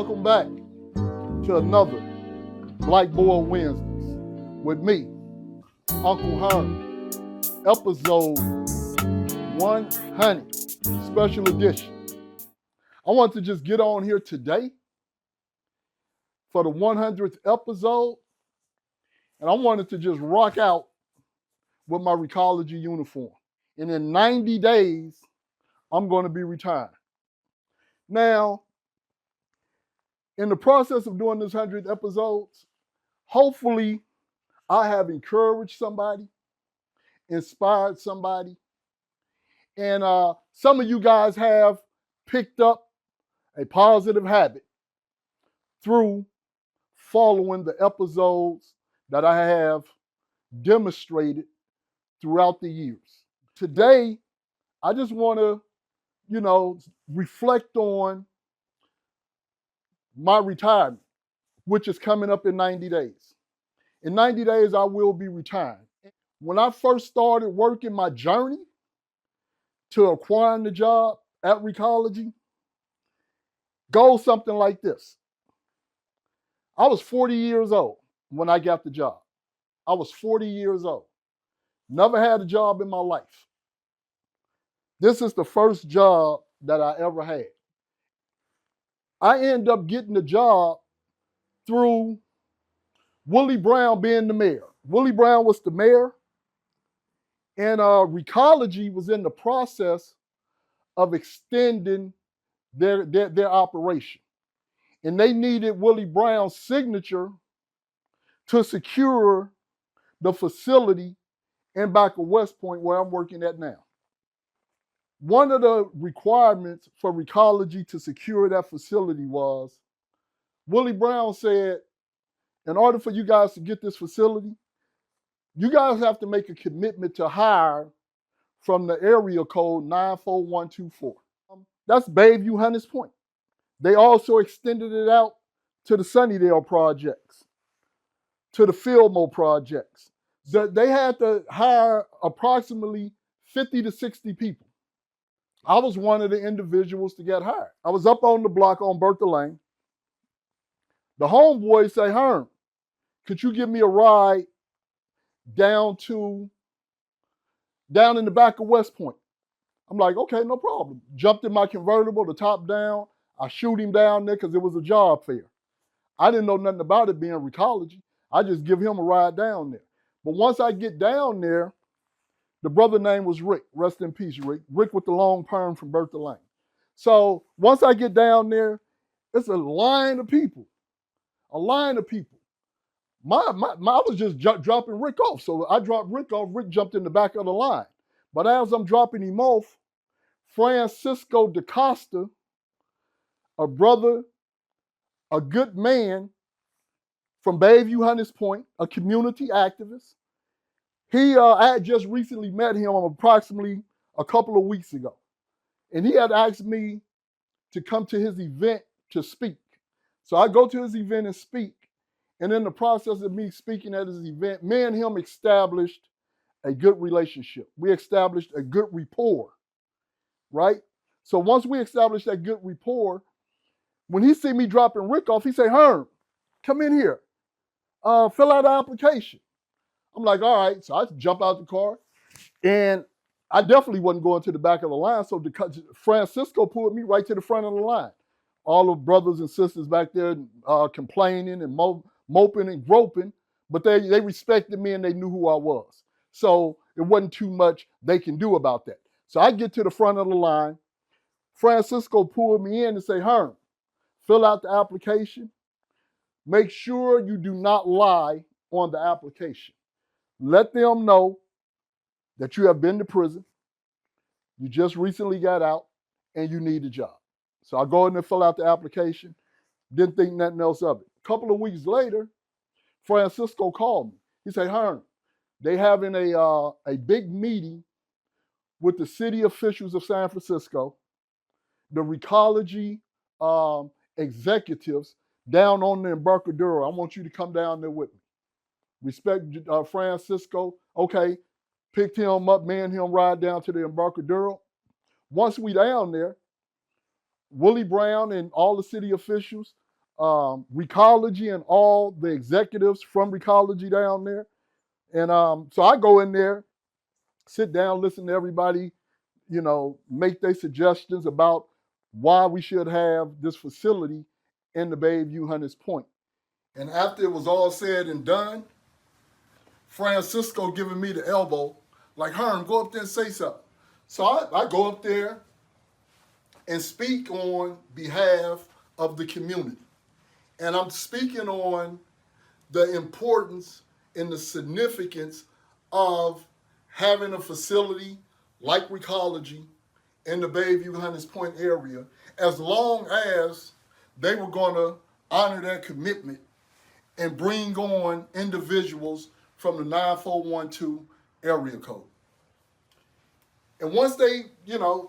Welcome back to another Blackboard Wednesdays with me, Uncle Herm, episode 100, special edition. I want to just get on here today for the 100th episode, and I wanted to just rock out with my Recology uniform. And in 90 days, I'm going to be retired. Now, in the process of doing this 100 episodes, hopefully I have encouraged somebody, inspired somebody, and some of you guys have picked up a positive habit through following the episodes that I have demonstrated throughout the years. Today, I just want to, reflect on my retirement, which is coming up in 90 days. In 90 days, I will be retired. When I first started working my journey to acquiring the job at Recology, goes something like this. I was 40 years old when I got the job. I was 40 years old. Never had a job in my life. This is the first job that I ever had. I ended up getting the job through Willie Brown being the mayor. Willie Brown was the mayor, and Recology was in the process of extending their operation. And they needed Willie Brown's signature to secure the facility in back of West Point where I'm working at now. One of the requirements for Recology to secure that facility was Willie Brown said, in order for you guys to get this facility, you guys have to make a commitment to hire from the area code 94124. That's Bayview Hunters Point. They also extended it out to the Sunnydale projects, to the Fillmore projects. They had to hire approximately 50 to 60 people. I was one of the individuals to get hired. I was up on the block on Bertha Lane. The homeboys say, Herm, could you give me a ride down in the back of West Point? I'm like, okay, no problem. Jumped in my convertible, the top down. I shoot him down there because it was a job fair. I didn't know nothing about it being Recology. I just give him a ride down there. But once I get down there, the brother name was Rick. Rest in peace, Rick. Rick with the long perm from Bertha Lane. So once I get down there, it's a line of people. A line of people. I was just dropping Rick off. So I dropped Rick off. Rick jumped in the back of the line. But as I'm dropping him off, Francisco DaCosta, a brother, a good man from Bayview Hunters Point, a community activist. I had just recently met him approximately a couple of weeks ago. And he had asked me to come to his event to speak. So I go to his event and speak. And in the process of me speaking at his event, me and him established a good relationship. We established a good rapport, right? So once we established that good rapport, when he see me dropping Rick off, he say, Herm, come in here, fill out the application. I'm like, all right. So I jump out the car, and I definitely wasn't going to the back of the line. So Francisco pulled me right to the front of the line. All the brothers and sisters back there complaining and moping and groping, but they respected me and they knew who I was. So it wasn't too much they can do about that. So I get to the front of the line. Francisco pulled me in and say, Herm, fill out the application. Make sure you do not lie on the application. Let them know that you have been to prison, you just recently got out, and you need a job. So I go in and fill out the application. Didn't think nothing else of it. A couple of weeks later, Francisco called me. He said, Herm, they having a big meeting with the city officials of San Francisco, the Recology executives down on the Embarcadero. I want you to come down there with me. Respect Francisco. Okay, picked him up, me and him ride down to the Embarcadero. Once we down there, Willie Brown and all the city officials Recology and all the executives from Recology down there. And so I go in there, sit down, listen to everybody, make their suggestions about why we should have this facility in the Bayview Hunters Point. And after it was all said and done, Francisco giving me the elbow, like, Herm, go up there and say something. So I go up there and speak on behalf of the community. And I'm speaking on the importance and the significance of having a facility like Recology in the Bayview Hunters Point area, as long as they were going to honor their commitment and bring on individuals from the 9412 area code. And once they,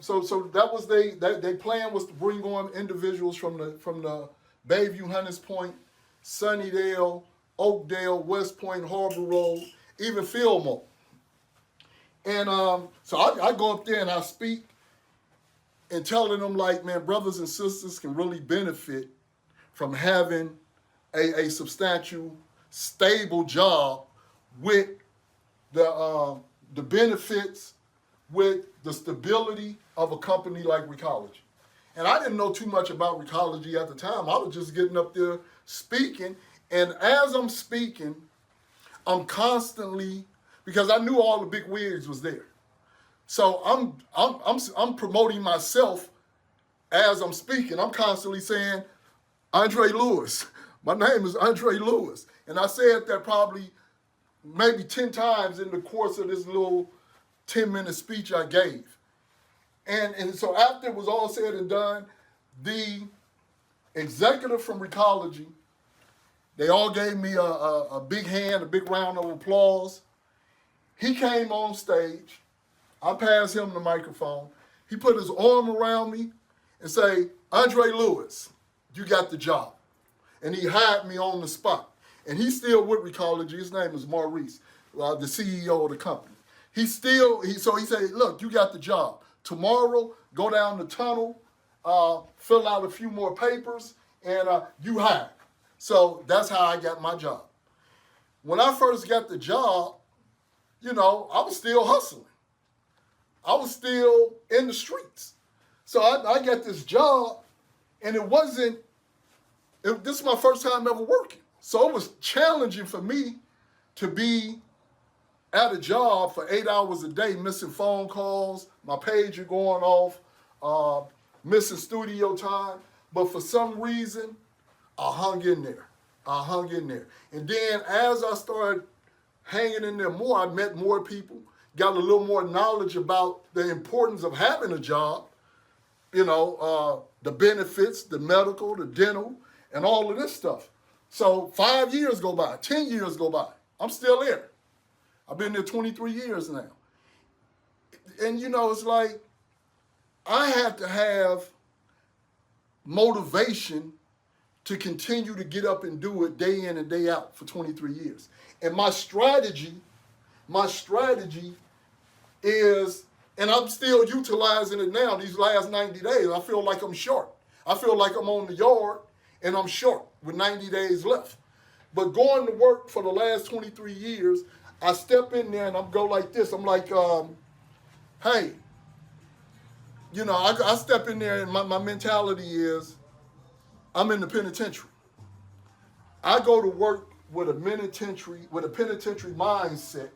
so that was their plan, was to bring on individuals from the Bayview Hunters Point, Sunnydale, Oakdale, West Point, Harbor Road, even Fillmore. And so I go up there and I speak and telling them, like, man, brothers and sisters can really benefit from having a substantial, stable job with the benefits, with the stability of a company like Recology. And I didn't know too much about Recology at the time. I was just getting up there speaking. And as I'm speaking, I'm constantly, because I knew all the big wigs was there. So I'm promoting myself as I'm speaking. I'm constantly saying, Andre Lewis. My name is Andre Lewis. And I said that probably maybe 10 times in the course of this little 10-minute speech I gave. And so after it was all said and done, the executive from Recology, they all gave me a big hand, a big round of applause. He came on stage. I passed him the microphone. He put his arm around me and say, Andre Lewis, you got the job. And he hired me on the spot. And he's still with Recology. His name is Maurice, the CEO of the company. So he said, look, you got the job. Tomorrow, go down the tunnel, fill out a few more papers, and you hired. So that's how I got my job. When I first got the job, I was still hustling. I was still in the streets. So I got this job, and this is my first time ever working. So it was challenging for me to be at a job for 8 hours a day, missing phone calls, my pager going off, missing studio time. But for some reason, I hung in there. And then as I started hanging in there more, I met more people, got a little more knowledge about the importance of having a job, the benefits, the medical, the dental, and all of this stuff. So 5 years go by, 10 years go by. I'm still there. I've been there 23 years now. And, it's like I had to have motivation to continue to get up and do it day in and day out for 23 years. And my strategy is, and I'm still utilizing it now, these last 90 days, I feel like I'm short. I feel like I'm on the yard and I'm short with 90 days left. But going to work for the last 23 years, I step in there and I'm go like this. I'm like, hey, I step in there and my mentality is, I'm in the penitentiary. I go to work with a penitentiary mindset.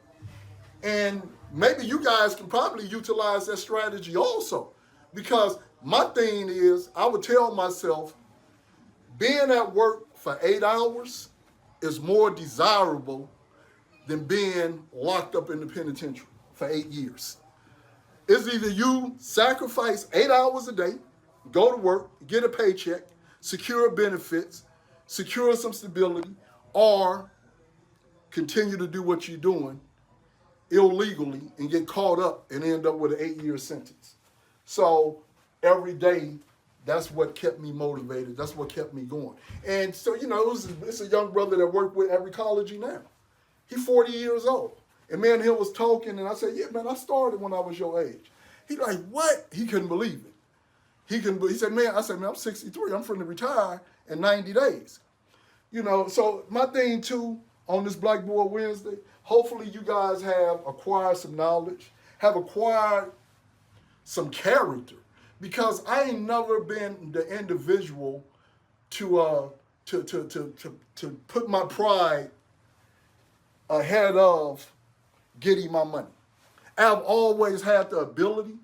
And maybe you guys can probably utilize that strategy also. Because my thing is, I would tell myself, being at work for 8 hours is more desirable than being locked up in the penitentiary for 8 years. It's either you sacrifice 8 hours a day, go to work, get a paycheck, secure benefits, secure some stability, or continue to do what you're doing illegally and get caught up and end up with an 8-year sentence. So every day, that's what kept me motivated. That's what kept me going. And so, it's a young brother that worked with at Recology now. He's 40 years old. And me and him was talking, and I said, yeah, man, I started when I was your age. He like, what? He couldn't believe it. He said, man, I'm 63. I'm finna retire in 90 days. So my thing too on this Blackboard Wednesday, hopefully you guys have acquired some knowledge, have acquired some character, because I ain't never been the individual to put my pride ahead of getting my money. I've always had the ability,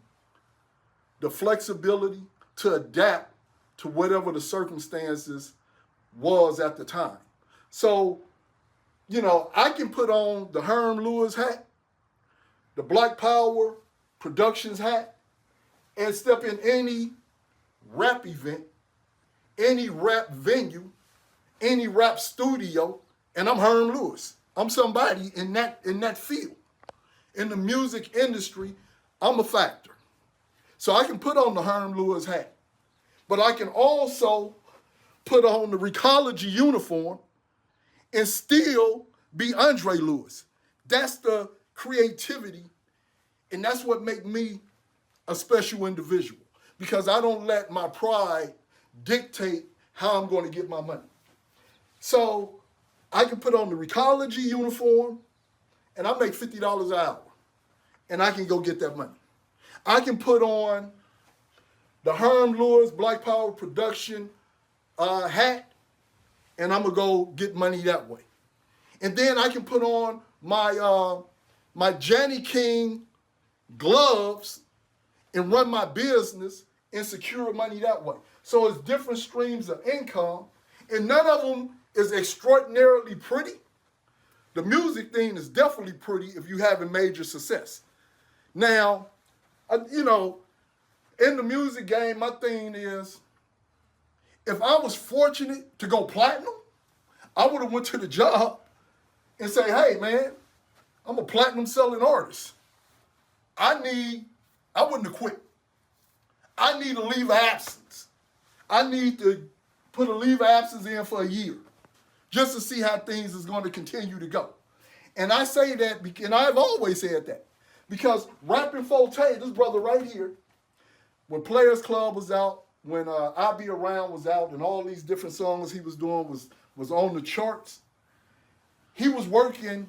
the flexibility to adapt to whatever the circumstances was at the time. So, I can put on the Herm Lewis hat, the Black Power Productions hat, and step in any rap event, any rap venue, any rap studio, and I'm Herm Lewis. I'm somebody in that field. In the music industry, I'm a factor. So I can put on the Herm Lewis hat, but I can also put on the Recology uniform and still be Andre Lewis. That's the creativity, and that's what makes me a special individual, because I don't let my pride dictate how I'm going to get my money. So I can put on the Recology uniform and I make $50 an hour and I can go get that money. I can put on the Herm Lewis Black Power Production hat and I'm going to go get money that way. And then I can put on my Johnny King gloves and run my business and secure money that way. So it's different streams of income, and none of them is extraordinarily pretty. The music thing is definitely pretty if you have a major success. Now, in the music game, my thing is, if I was fortunate to go platinum, I would have went to the job and say, hey, man, I'm a platinum selling artist. I wouldn't have quit. I need a leave of absence. I need to put a leave of absence in for a year just to see how things is going to continue to go. And I say that, and I've always said that, because Rapping Forte, this brother right here, when Players Club was out, when I Be Around was out, and all these different songs he was doing was on the charts, he was working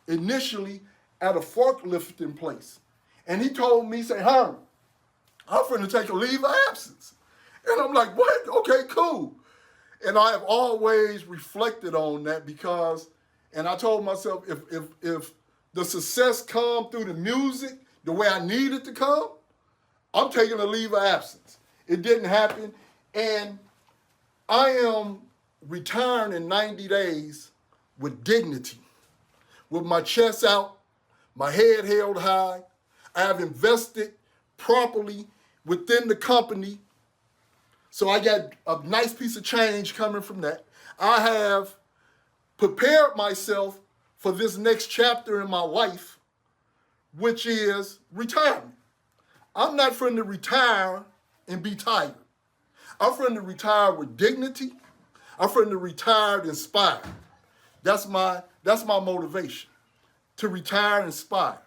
initially at a forklifting place. And he told me, say, Herm, I'm finna take a leave of absence. And I'm like, what? Okay, cool. And I have always reflected on that because, and I told myself, if the success come through the music the way I need it to come, I'm taking a leave of absence. It didn't happen. And I am retiring in 90 days with dignity, with my chest out, my head held high. I have invested properly within the company. So I got a nice piece of change coming from that. I have prepared myself for this next chapter in my life, which is retirement. I'm not finna to retire and be tired. I'm finna to retire with dignity. I'm finna to retire inspired. That's my motivation, to retire inspired.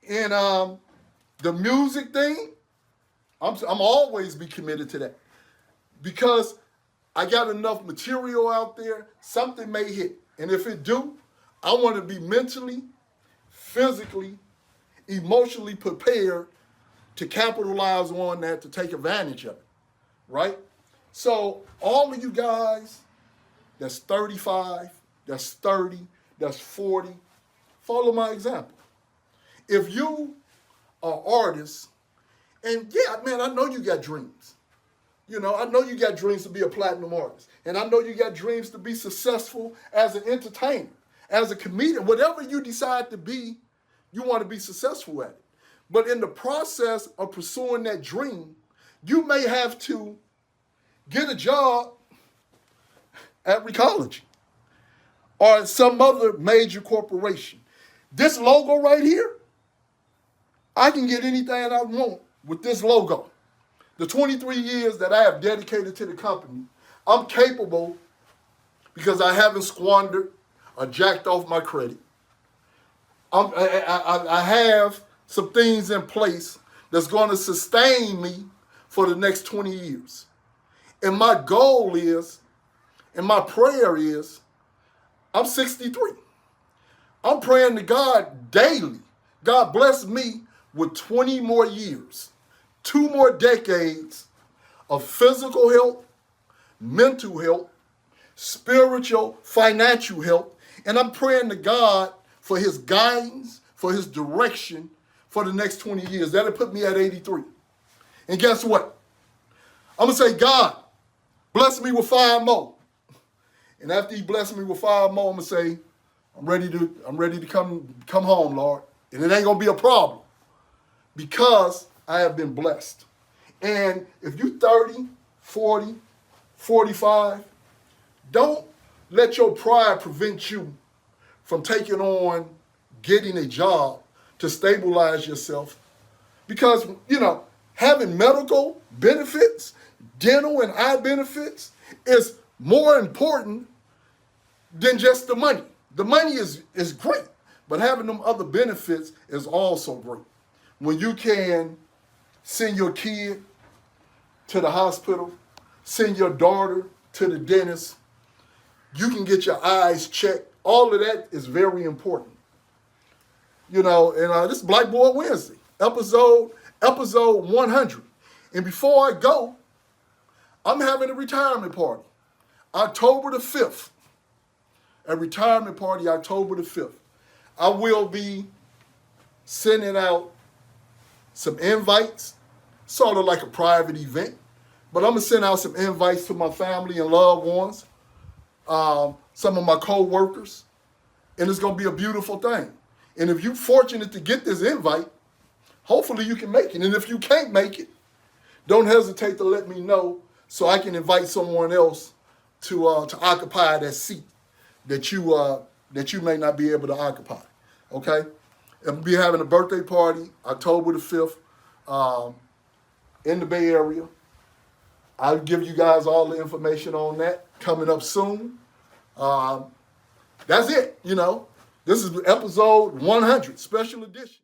And the music thing, I'm always be committed to that, because I got enough material out there, something may hit. And if it do, I want to be mentally, physically, emotionally prepared to capitalize on that, to take advantage of it, right? So all of you guys that's 35, that's 30, that's 40, follow my example. If you are artists, and yeah, man, I know you got dreams. I know you got dreams to be a platinum artist. And I know you got dreams to be successful as an entertainer, as a comedian. Whatever you decide to be, you want to be successful at it. But in the process of pursuing that dream, you may have to get a job at Recology or at some other major corporation. This logo right here, I can get anything I want with this logo. The 23 years that I have dedicated to the company, I'm capable, because I haven't squandered or jacked off my credit. I have some things in place that's going to sustain me for the next 20 years. And my goal is And my prayer is, I'm 63. I'm praying to God daily. God bless me with 20 more years, 2 more decades of physical health, mental health, spiritual, financial health. And I'm praying to God for his guidance, for his direction for the next 20 years. That'll put me at 83. And guess what? I'm going to say, God, bless me with 5 more. And after he blesses me with 5 more, I'm going to say, I'm ready to come home, Lord. And it ain't going to be a problem because I have been blessed. And if you're 30, 40, 45, don't let your pride prevent you from taking on getting a job to stabilize yourself. Because, having medical benefits, dental and eye benefits is more important than just the money. The money is great, but having them other benefits is also great. When you can send your kid to the hospital, send your daughter to the dentist, you can get your eyes checked. All of that is very important. And this is Blackboard Wednesday, episode 100. And before I go, I'm having a retirement party, October the 5th. A retirement party, October the 5th. I will be sending out some invites, sort of like a private event. But I'm going to send out some invites to my family and loved ones, some of my co-workers, and it's going to be a beautiful thing. And if you're fortunate to get this invite, hopefully you can make it. And if you can't make it, don't hesitate to let me know so I can invite someone else to occupy that seat that you may not be able to occupy. Okay? I'll be having a birthday party October the 5th in the Bay Area. I'll give you guys all the information on that coming up soon. That's it, This is episode 100, special edition.